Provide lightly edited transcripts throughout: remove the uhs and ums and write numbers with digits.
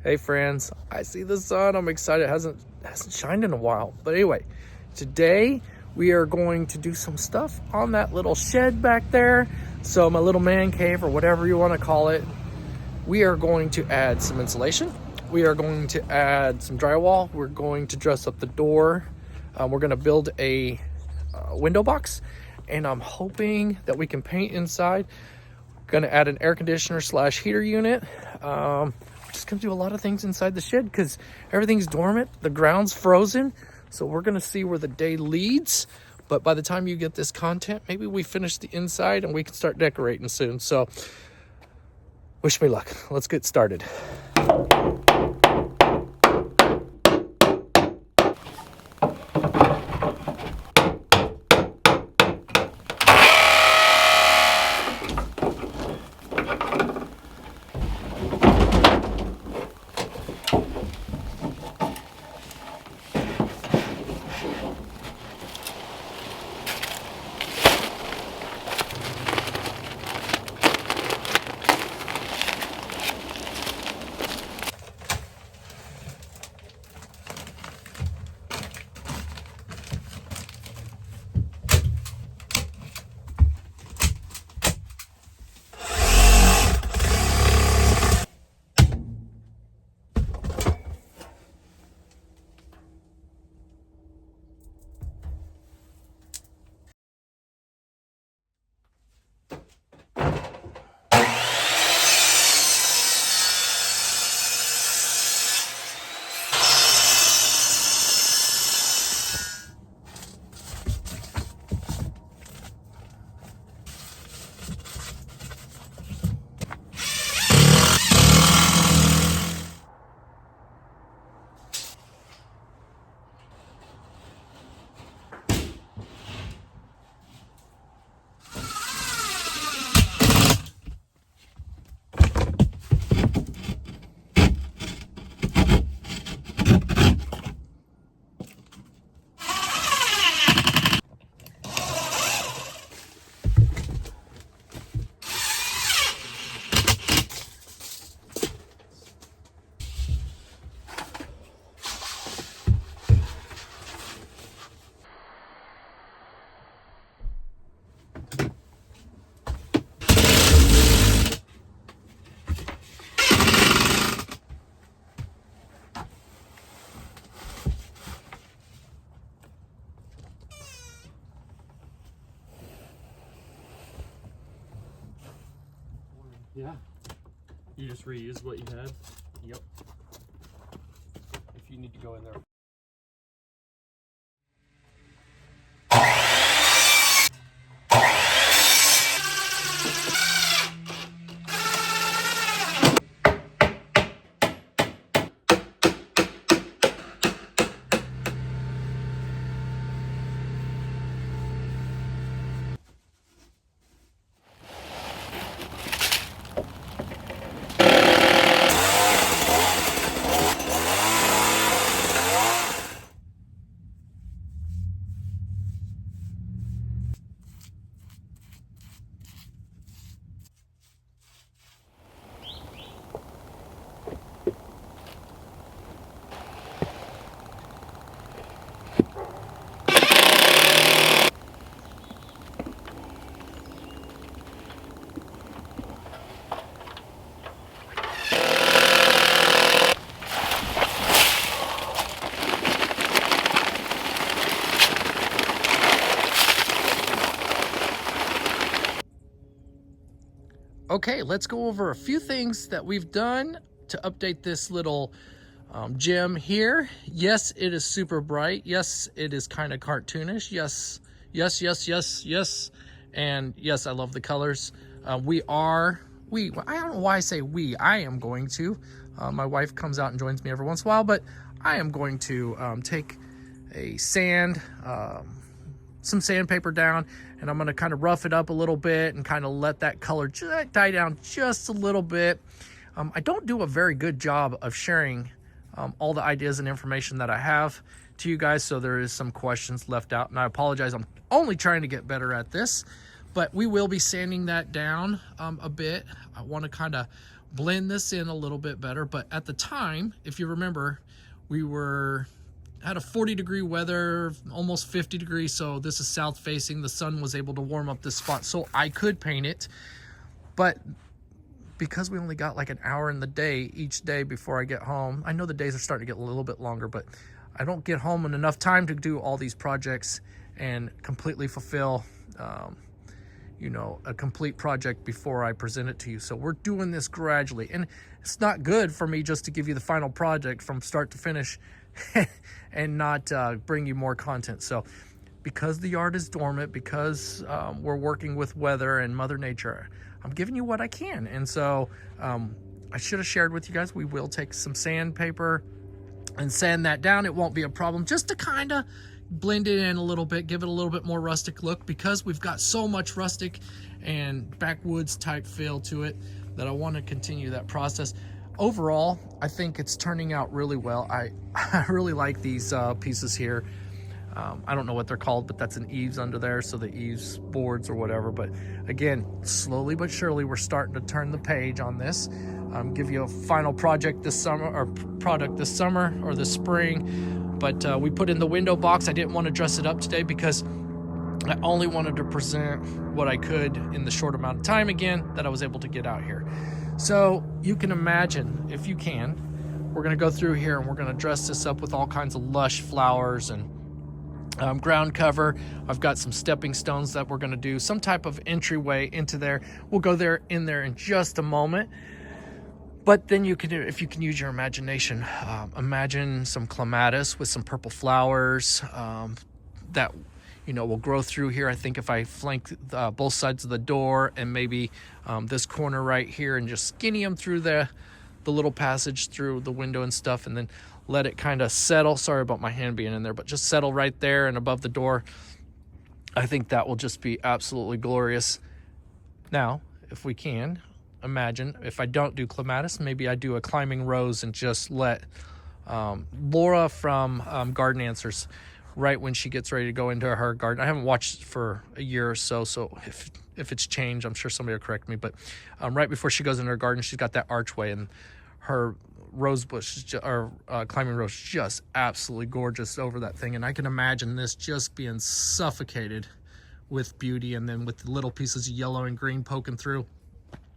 Hey friends, I see the sun. I'm excited. It hasn't shined in a while. But anyway, today we are going to do some stuff on that little shed back there. So my little man cave, or whatever you want to call it. We are going to add some insulation. We are going to add some drywall. We're going to dress up the door. We're going to build a window box, and I'm hoping that we can paint inside. Going to add an air conditioner / heater unit. Just gonna do a lot of things inside the shed because everything's dormant, the ground's frozen. So we're gonna see where the day leads. But by the time you get this content, maybe we finish the inside and we can start decorating soon. So wish me luck. Let's get started. Yeah. You just reuse what you had? Yep. If you need to go in there. Okay, let's go over a few things that we've done to update this little gym here. Yes, it is super bright. Yes, it is kind of cartoonish. Yes, and yes, I love the colors. I don't know why I say we. I am going to. My wife comes out and joins me every once in a while, but I am going to take a some sandpaper down, and I'm going to kind of rough it up a little bit and kind of let that color die down just a little bit. I don't do a very good job of sharing all the ideas and information that I have to you guys, so there is some questions left out, and I apologize. I'm only trying to get better at this, but we will be sanding that down a bit. I want to kind of blend this in a little bit better. But at the time, if you remember, we had a 40-degree weather, almost 50 degrees. So this is south facing. The sun was able to warm up this spot, so I could paint it. But because we only got like an hour in the day each day before I get home, I know the days are starting to get a little bit longer, but I don't get home in enough time to do all these projects and completely fulfill you know, a complete project before I present it to you. So we're doing this gradually, and it's not good for me just to give you the final project from start to finish and not bring you more content. So because the yard is dormant, because we're working with weather and Mother Nature, I'm giving you what I can. And so I should have shared with you guys, we will take some sandpaper and sand that down. It won't be a problem, just to kind of blend it in a little bit, give it a little bit more rustic look, because we've got so much rustic and backwoods type feel to it that I want to continue that process. Overall, I think it's turning out really well. I really like these pieces here. I don't know what they're called, but that's an eaves under there, so the eaves boards or whatever. But again, slowly but surely, we're starting to turn the page on this. Give you a final project this summer, or product this summer or this spring. But we put in the window box. I didn't want to dress it up today because I only wanted to present what I could in the short amount of time again that I was able to get out here. So you can imagine, if you can, we're going to go through here and we're going to dress this up with all kinds of lush flowers and ground cover. I've got some stepping stones that we're going to do some type of entryway into there. We'll go in there in just a moment. But then you can, if you can use your imagination, imagine some clematis with some purple flowers that, you know, will grow through here. I think if I flank both sides of the door and maybe this corner right here and just skinny them through the little passage through the window and stuff, and then let it kind of settle. Sorry about my hand being in there, but just settle right there and above the door. I think that will just be absolutely glorious. Now, if we can, imagine if I don't do clematis, maybe I do a climbing rose and just let Laura from Garden Answers, right when she gets ready to go into her garden. I haven't watched for a year or so, so if it's changed, I'm sure somebody will correct me. But right before she goes into her garden, she's got that archway, and her rose bush or climbing rose just absolutely gorgeous over that thing. And I can imagine this just being suffocated with beauty, and then with the little pieces of yellow and green poking through.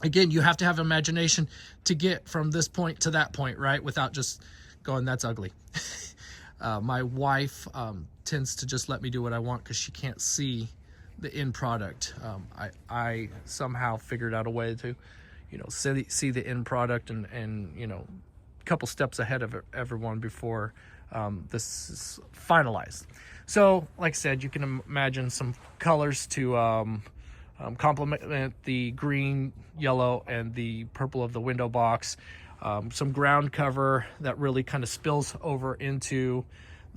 Again, you have to have imagination to get from this point to that point, right? Without just going, that's ugly. My wife tends to just let me do what I want because she can't see the end product. I somehow figured out a way to, you know, see the end product and you know, a couple steps ahead of everyone before this is finalized. So, like I said, you can imagine some colors to complement the green, yellow, and the purple of the window box. Some ground cover that really kind of spills over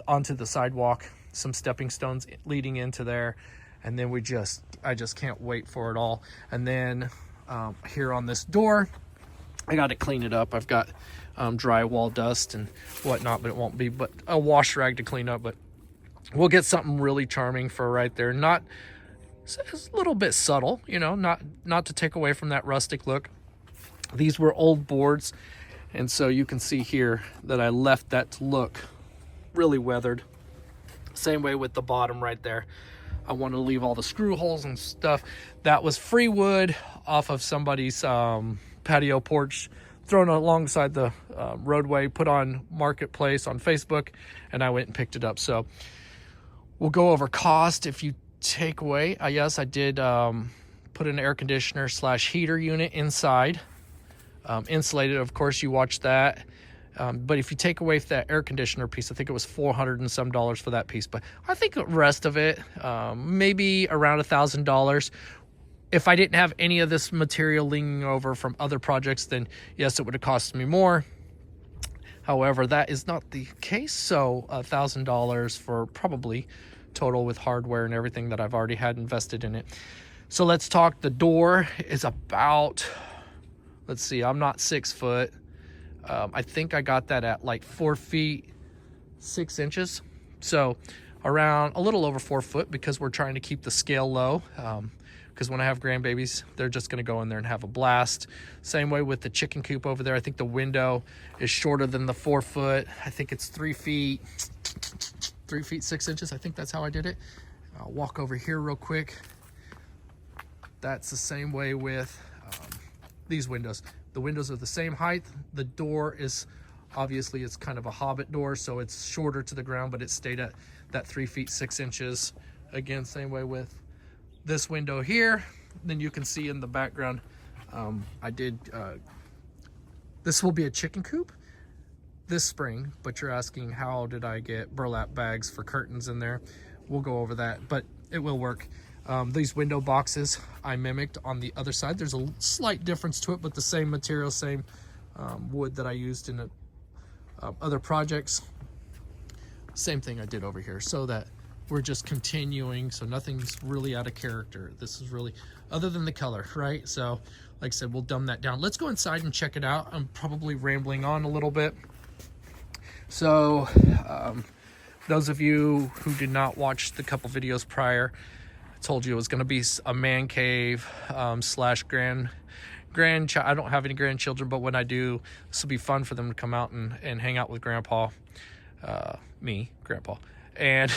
onto the sidewalk. Some stepping stones leading into there, and then I just can't wait for it all. And then here on this door, I got to clean it up. I've got drywall dust and whatnot, but it won't be but a wash rag to clean up. But we'll get something really charming for right there. Not, it's a little bit subtle, you know, not to take away from that rustic look. These were old boards, and so you can see here that I left that to look really weathered. Same way with the bottom right there. I want to leave all the screw holes and stuff. That was free wood off of somebody's patio porch, thrown alongside the roadway, put on Marketplace on Facebook, and I went and picked it up. So we'll go over cost. If you take away, yes, I did put an air conditioner / heater unit inside, insulated, of course. You watched that. But if you take away that air conditioner piece, I think it was $400 and some for that piece. But I think the rest of it, maybe around $1,000. If I didn't have any of this material leaning over from other projects, then yes, it would have cost me more. However, that is not the case. So $1,000 for probably total with hardware and everything that I've already had invested in it. So let's talk. The door is about, let's see, I'm not 6 foot. I think I got that at like 4 feet 6 inches. So around a little over 4 foot, because we're trying to keep the scale low. because when I have grandbabies, they're just going to go in there and have a blast. Same way with the chicken coop over there. I think the window is shorter than the 4 foot. I think it's 3 feet 6 inches. I think that's how I did it. I'll walk over here real quick. That's the same way with these windows. The windows are the same height. The door is, obviously it's kind of a hobbit door, so it's shorter to the ground, but it stayed at that 3 feet 6 inches. Again, same way with this window here. Then you can see in the background, this will be a chicken coop this spring, but you're asking how did I get burlap bags for curtains in there. We'll go over that, but it will work. These window boxes I mimicked on the other side. There's a slight difference to it, but the same material, same wood that I used in other projects. Same thing I did over here, so that we're just continuing, so nothing's really out of character. This is really, other than the color, right? So like I said, we'll dumb that down. Let's go inside and check it out. I'm probably rambling on a little bit. So those of you who did not watch the couple videos prior, I told you it was going to be a man cave slash grandchild. I don't have any grandchildren, but when I do, this will be fun for them to come out and hang out with grandpa, grandpa, and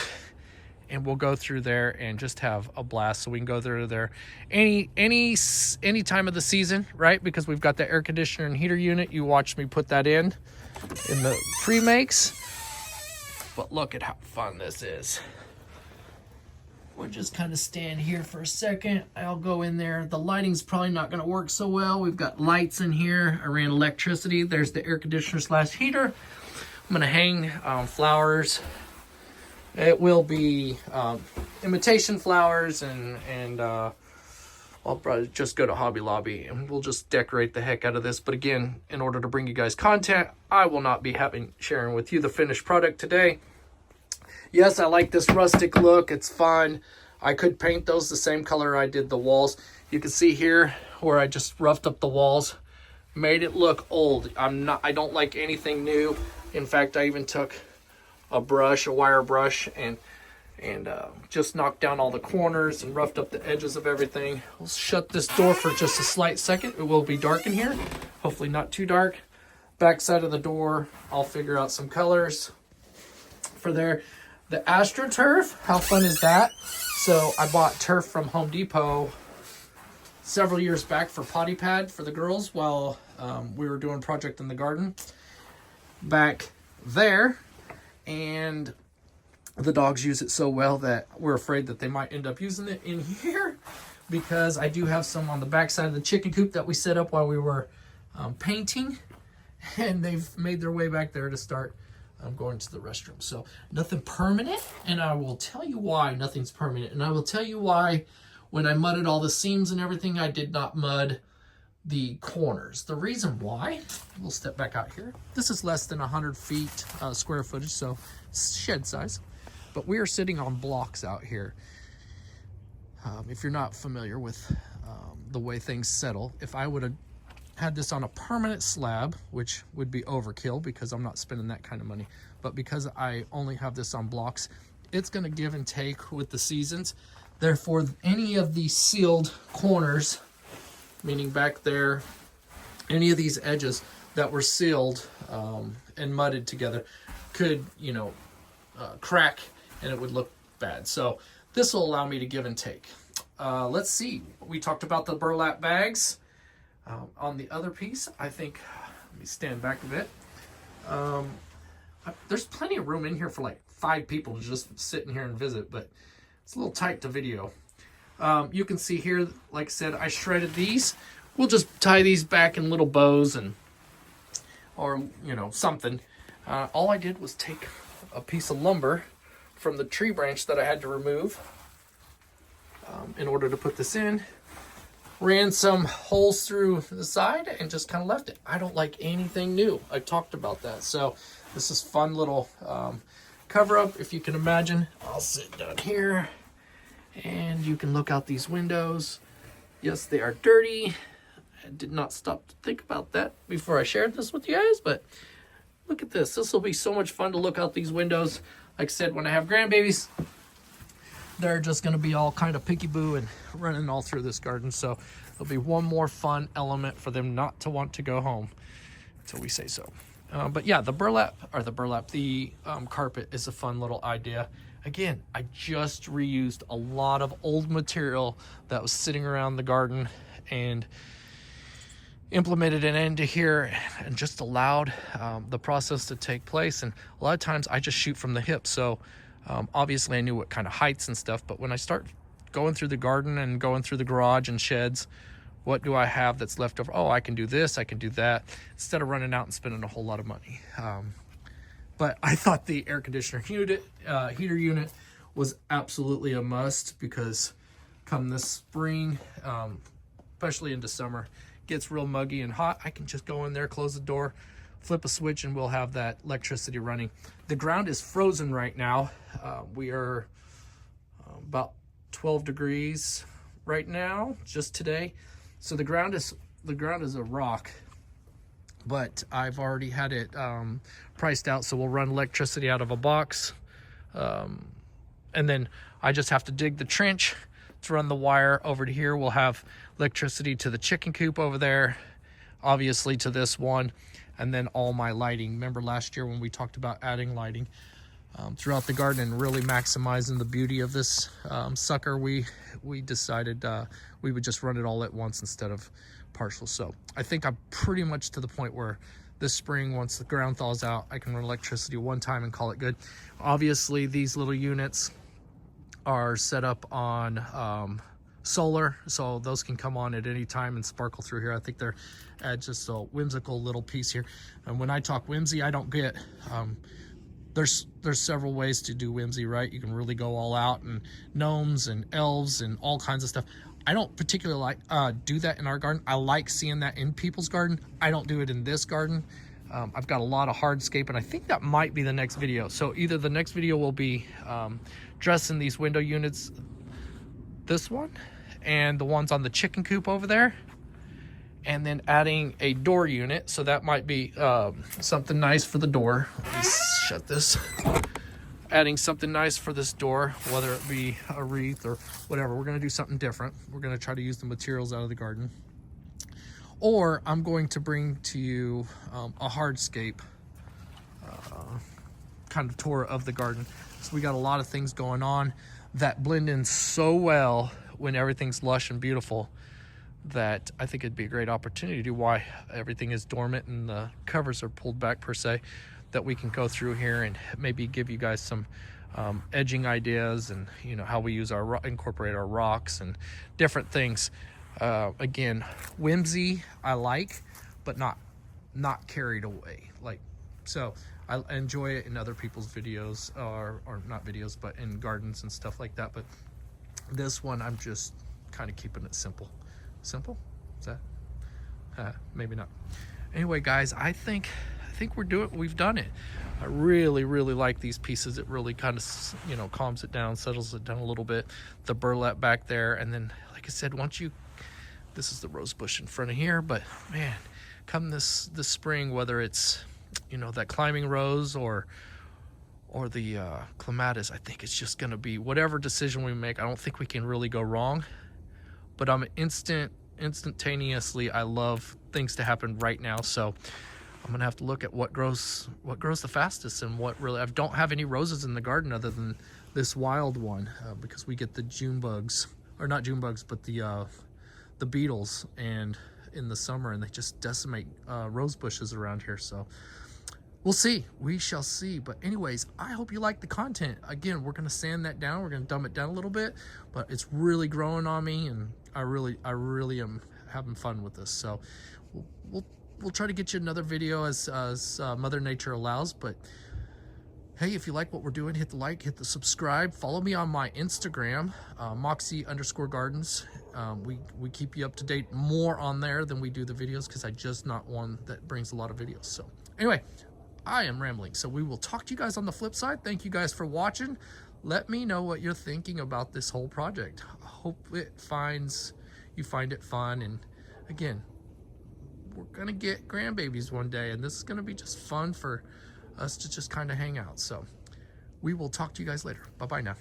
we'll go through there and just have a blast. So we can go through there any time of the season, right? Because we've got the air conditioner and heater unit. You watched me put that in the pre-makes. But look at how fun this is. We'll just kind of stand here for a second. I'll go in there. The lighting's probably not going to work so well. We've got lights in here. I ran electricity. There's the air conditioner slash heater. I'm going to hang flowers. It will be imitation flowers, and I'll probably just go to Hobby Lobby and we'll just decorate the heck out of this. But again, in order to bring you guys content, I will not be sharing with you the finished product today. Yes, I like this rustic look. It's fun. I could paint those the same color I did the walls. You can see here where I just roughed up the walls, made it look old. I don't like anything new. In fact, I even took a wire brush, and just knocked down all the corners and roughed up the edges of everything. We'll shut this door for just a slight second. It will be dark in here. Hopefully not too dark. Back side of the door, I'll figure out some colors for there. The AstroTurf, how fun is that? So I bought turf from Home Depot several years back for potty pad for the girls while we were doing a project in the garden back there. And the dogs use it so well that we're afraid that they might end up using it in here, because I do have some on the back side of the chicken coop that we set up while we were painting, and they've made their way back there to start going to the restroom. So nothing permanent, and I will tell you why nothing's permanent, and I will tell you why when I mudded all the seams and everything, I did not mud the corners. The reason why, we'll step back out here. This is less than 100 feet square footage, so shed size. But we are sitting on blocks out here. If you're not familiar with the way things settle, if I would have had this on a permanent slab, which would be overkill because I'm not spending that kind of money, but because I only have this on blocks, it's going to give and take with the seasons. Therefore, any of these sealed corners, meaning back there, any of these edges that were sealed and mudded together could, crack, and it would look bad. So this will allow me to give and take. Let's see. We talked about the burlap bags. On the other piece, I think, let me stand back a bit. There's plenty of room in here for like 5 people to just sit in here and visit, but it's a little tight to video. You can see here, like I said, I shredded these. We'll just tie these back in little bows or something. All I did was take a piece of lumber from the tree branch that I had to remove in order to put this in. Ran some holes through the side and just kind of left it. I don't like anything new. I talked about that. So this is fun little cover up, if you can imagine. I'll sit down here and you can look out these windows. Yes, they are dirty. I did not stop to think about that before I shared this with you guys, but look at this. This will be so much fun to look out these windows. Like I said, when I have grandbabies, they're just going to be all kind of picky-boo and running all through this garden. So there'll be one more fun element for them not to want to go home until we say so. But yeah, the carpet is a fun little idea. Again, I just reused a lot of old material that was sitting around the garden and implemented it into here and just allowed the process to take place. And a lot of times I just shoot from the hip. So obviously I knew what kind of heights and stuff, but when I start going through the garden and going through the garage and sheds, what do I have that's left over? Oh, I can do this, I can do that, instead of running out and spending a whole lot of money. But I thought the air conditioner heater unit was absolutely a must, because come this spring, especially into summer, gets real muggy and hot. I can just go in there, close the door, flip a switch, and we'll have that electricity running. The ground is frozen right now. We are about 12 degrees right now, just today. So the ground is a rock, but I've already had it priced out. So we'll run electricity out of a box, and then I just have to dig the trench to run the wire over to here. We'll have electricity to the chicken coop over there, obviously to this one, and then all my lighting. Remember last year when we talked about adding lighting throughout the garden and really maximizing the beauty of this sucker? We decided we would just run it all at once instead of partial. So I think I'm pretty much to the point where this spring, once the ground thaws out, I can run electricity one time and call it good. Obviously these little units are set up on solar, so those can come on at any time and sparkle through here. I think they're just a whimsical little piece here. And when I talk whimsy, I don't get there's several ways to do whimsy, right? You can really go all out, and gnomes and elves and all kinds of stuff. I don't particularly like do that in our garden. I like seeing that in people's garden. I don't do it in this garden. I've got a lot of hardscape, and I think that might be the next video. So either the next video will be dressing these window units, this one, and the ones on the chicken coop over there, and then adding a door unit. So that might be something nice for the door. Let me shut this. Adding something nice for this door, whether it be a wreath or whatever. We're going to do something different. We're going to try to use the materials out of the garden. Or I'm going to bring to you a hardscape kind of tour of the garden. So we got a lot of things going on that blend in so well when everything's lush and beautiful, that I think it'd be a great opportunity to do why everything is dormant and the covers are pulled back per se, that we can go through here and maybe give you guys some edging ideas, and you know how we use incorporate our rocks and different things. Again, whimsy I like, but not carried away. Like, so I enjoy it in other people's videos, or not videos, but in gardens and stuff like that. But this one, I'm just kind of keeping it simple. Simple? Is that? Maybe not. Anyway, guys, I think we've done it. I really like these pieces. It really kind of, you know, calms it down, settles it down a little bit. The burlap back there, and then, like I said, this is the rose bush in front of here, but man, come this spring, whether it's, you know, that climbing rose or the clematis, I think it's just gonna be whatever decision we make. I don't think we can really go wrong. But I'm instantaneously, I love things to happen right now. So I'm gonna have to look at what grows the fastest, and what really. I don't have any roses in the garden other than this wild one, because we get the June bugs, or not June bugs, but the beetles, and in the summer, and they just decimate rose bushes around here. So we'll see. We shall see. But anyways, I hope you like the content. Again, we're gonna sand that down. We're gonna dumb it down a little bit, but it's really growing on me, and I really am having fun with this. So we'll try to get you another video as Mother Nature allows. But hey, if you like what we're doing, hit the like, hit the subscribe. Follow me on my Instagram, Moxie_Gardens. We keep you up to date more on there than we do the videos, because I just not one that brings a lot of videos. So anyway, I am rambling. So we will talk to you guys on the flip side. Thank you guys for watching. Let me know what you're thinking about this whole project. I hope you find it fun. And again, we're gonna get grandbabies one day, and this is gonna be just fun for us to just kind of hang out. So we will talk to you guys later. Bye-bye now.